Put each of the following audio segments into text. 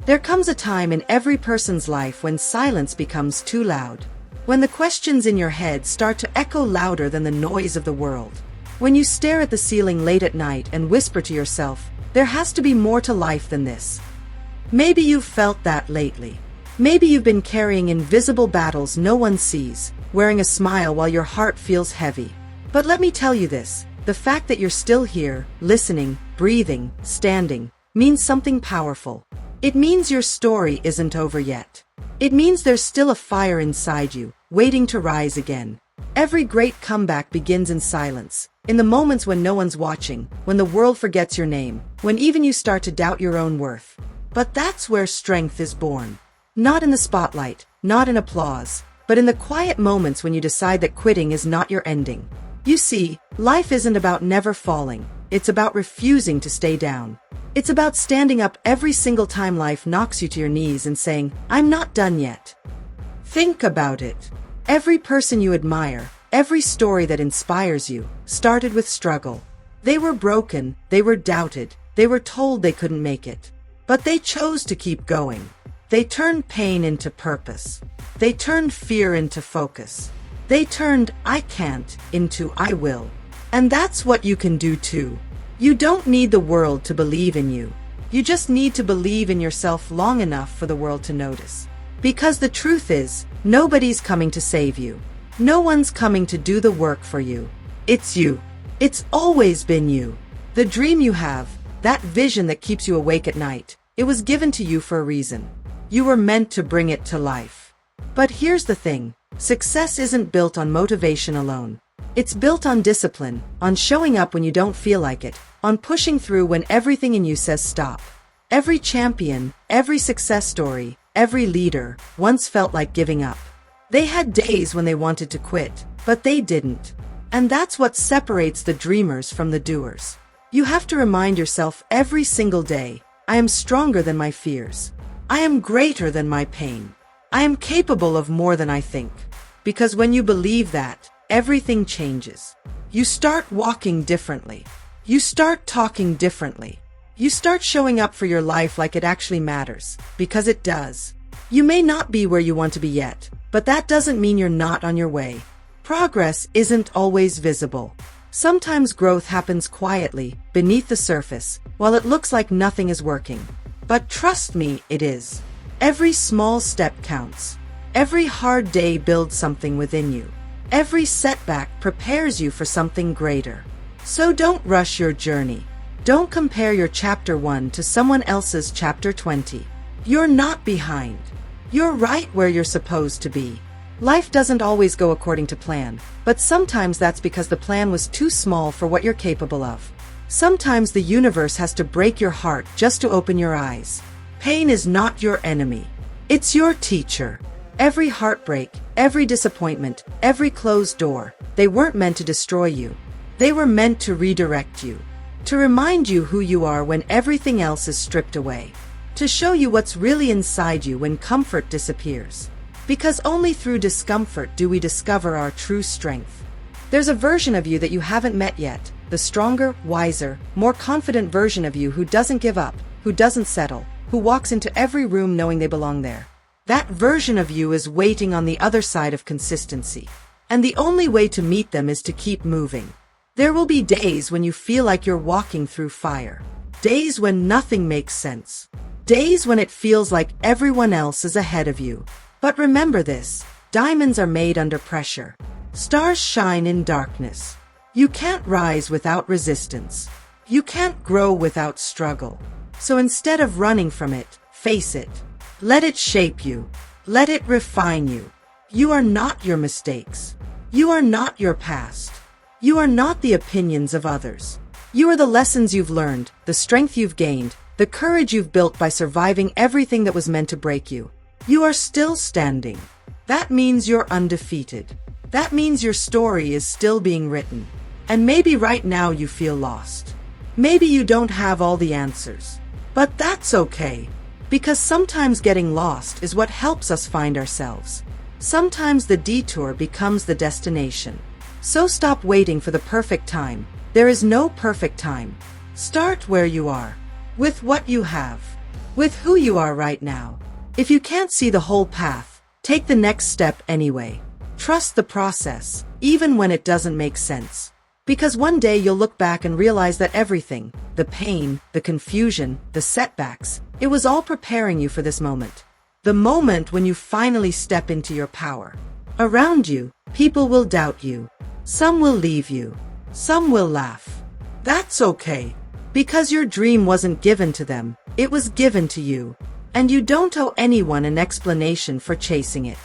There comes a time in every person's life when silence becomes too loud. When the questions in your head start to echo louder than the noise of the world. When you stare at the ceiling late at night and whisper to yourself, there has to be more to life than this. Maybe you've felt that lately. Maybe you've been carrying invisible battles no one sees, wearing a smile while your heart feels heavy. But let me tell you this, the fact that you're still here, listening, breathing, standing, means something powerful. It means your story isn't over yet. It means there's still a fire inside you, waiting to rise again. Every great comeback begins in silence, in the moments when no one's watching, when the world forgets your name, when even you start to doubt your own worth. But that's where strength is born. Not in the spotlight, not in applause, but in the quiet moments when you decide that quitting is not your ending. You see, life isn't about never falling, it's about refusing to stay down. It's about standing up every single time life knocks you to your knees and saying, "I'm not done yet." Think about it. Every person you admire, every story that inspires you, started with struggle. They were broken, they were doubted, they were told they couldn't make it. But they chose to keep going. They turned pain into purpose. They turned fear into focus. They turned "I can't" into "I will." And that's what you can do too. You don't need the world to believe in you. You just need to believe in yourself long enough for the world to notice. Because the truth is, nobody's coming to save you. No one's coming to do the work for you. It's you. It's always been you. The dream you have, that vision that keeps you awake at night, it was given to you for a reason. You were meant to bring it to life. But here's the thing, success isn't built on motivation alone. It's built on discipline, on showing up when you don't feel like it, on pushing through when everything in you says stop. Every champion, every success story, every leader once felt like giving up. They had days when they wanted to quit, but they didn't. And that's what separates the dreamers from the doers. You have to remind yourself every single day, I am stronger than my fears. I am greater than my pain. I am capable of more than I think. Because when you believe that, everything changes. You start walking differently. You start talking differently. You start showing up for your life like it actually matters, because it does. You may not be where you want to be yet, but that doesn't mean you're not on your way. Progress isn't always visible. Sometimes growth happens quietly, beneath the surface, while it looks like nothing is working. But trust me, it is. Every small step counts. Every hard day builds something within you. Every setback prepares you for something greater. So don't rush your journey. Don't compare your chapter 1 to someone else's chapter 20. You're not behind. You're right where you're supposed to be. Life doesn't always go according to plan, but sometimes that's because the plan was too small for what you're capable of. Sometimes the universe has to break your heart just to open your eyes. Pain is not your enemy. It's your teacher. Every heartbreak, every disappointment, every closed door, they weren't meant to destroy you. They were meant to redirect you. To remind you who you are when everything else is stripped away. To show you what's really inside you when comfort disappears. Because only through discomfort do we discover our true strength. There's a version of you that you haven't met yet, the stronger, wiser, more confident version of you who doesn't give up, who doesn't settle, who walks into every room knowing they belong there. That version of you is waiting on the other side of consistency. And the only way to meet them is to keep moving. There will be days when you feel like you're walking through fire. Days when nothing makes sense. Days when it feels like everyone else is ahead of you. But remember this, diamonds are made under pressure. Stars shine in darkness. You can't rise without resistance. You can't grow without struggle. So instead of running from it, face it. Let it shape you. Let it refine you. You are not your mistakes. You are not your past. You are not the opinions of others. You are the lessons you've learned, the strength you've gained, the courage you've built by surviving everything that was meant to break you. You are still standing. That means you're undefeated. That means your story is still being written. And maybe right now you feel lost. Maybe you don't have all the answers. But that's okay. Because sometimes getting lost is what helps us find ourselves. Sometimes the detour becomes the destination. So stop waiting for the perfect time. There is no perfect time. Start where you are, with what you have. with who you are right now. If you can't see the whole path, take the next step anyway. Trust the process, even when it doesn't make sense. Because one day you'll look back and realize that everything, the pain, the confusion, the setbacks, it was all preparing you for this moment. The moment when you finally step into your power. Around you, people will doubt you. Some will leave you. Some will laugh. That's okay. Because your dream wasn't given to them, it was given to you. And you don't owe anyone an explanation for chasing it.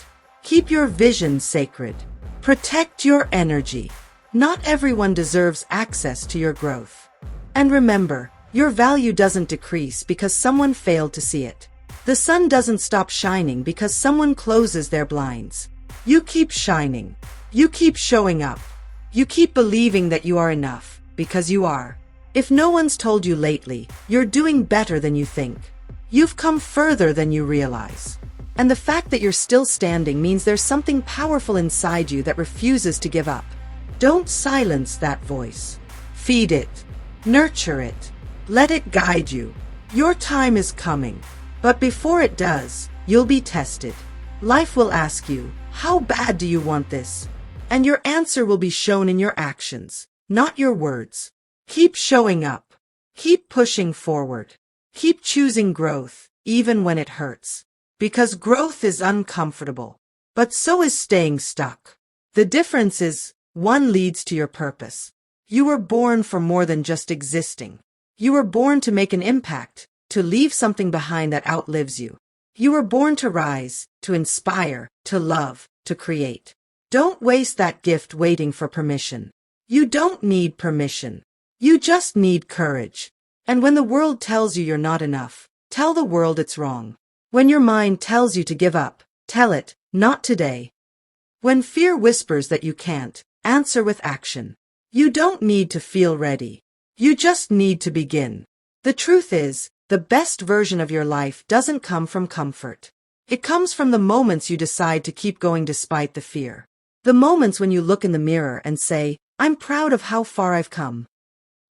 Keep your vision sacred. Protect your energy. Not everyone deserves access to your growth. And remember, your value doesn't decrease because someone failed to see it. The sun doesn't stop shining because someone closes their blinds. You keep shining. You keep showing up. You keep believing that you are enough, because you are. If no one's told you lately, you're doing better than you think. You've come further than you realize. And the fact that you're still standing means there's something powerful inside you that refuses to give up. Don't silence that voice. Feed it. Nurture it. Let it guide you. Your time is coming. But before it does, you'll be tested. Life will ask you, how bad do you want this? And your answer will be shown in your actions, not your words. Keep showing up. Keep pushing forward. Keep choosing growth, even when it hurts. Because growth is uncomfortable. But so is staying stuck. The difference is, one leads to your purpose. You were born for more than just existing. You were born to make an impact, to leave something behind that outlives you. You were born to rise, to inspire, to love, to create. Don't waste that gift waiting for permission. You don't need permission. You just need courage. And when the world tells you you're not enough, tell the world it's wrong. When your mind tells you to give up, tell it, not today. When fear whispers that you can't, answer with action. You don't need to feel ready. You just need to begin. The truth is, the best version of your life doesn't come from comfort. It comes from the moments you decide to keep going despite the fear. The moments when you look in the mirror and say, I'm proud of how far I've come.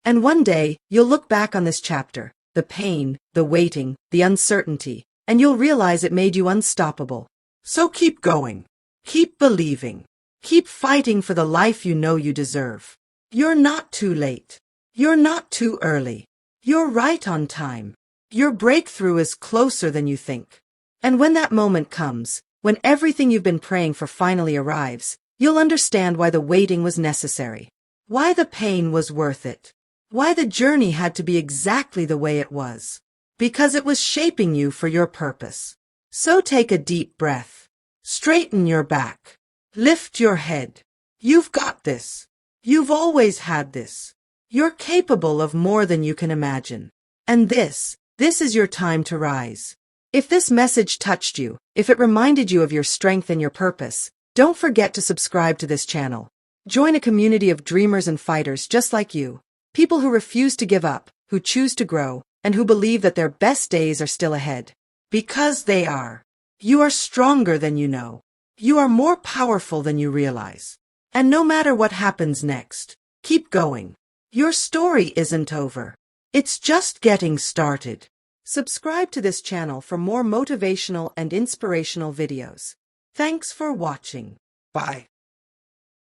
And one day, you'll look back on this chapter, the pain, the waiting, the uncertainty, and you'll realize it made you unstoppable. So keep going. Keep believing. Keep fighting for the life you know you deserve. You're not too late. You're not too early. You're right on time. Your breakthrough is closer than you think. And when that moment comes, when everything you've been praying for finally arrives, you'll understand why the waiting was necessary. Why the pain was worth it. Why the journey had to be exactly the way it was. Because it was shaping you for your purpose. So take a deep breath. Straighten your back. Lift your head. You've got this. You've always had this. You're capable of more than you can imagine. And this is your time to rise. If this message touched you, if it reminded you of your strength and your purpose, don't forget to subscribe to this channel. Join a community of dreamers and fighters just like you. People who refuse to give up, who choose to grow, and who believe that their best days are still ahead. Because they are. You are stronger than you know. You are more powerful than you realize. And no matter what happens next, keep going. Your story isn't over. It's just getting started. Subscribe to this channel for more motivational and inspirational videos. Thanks for watching. Bye.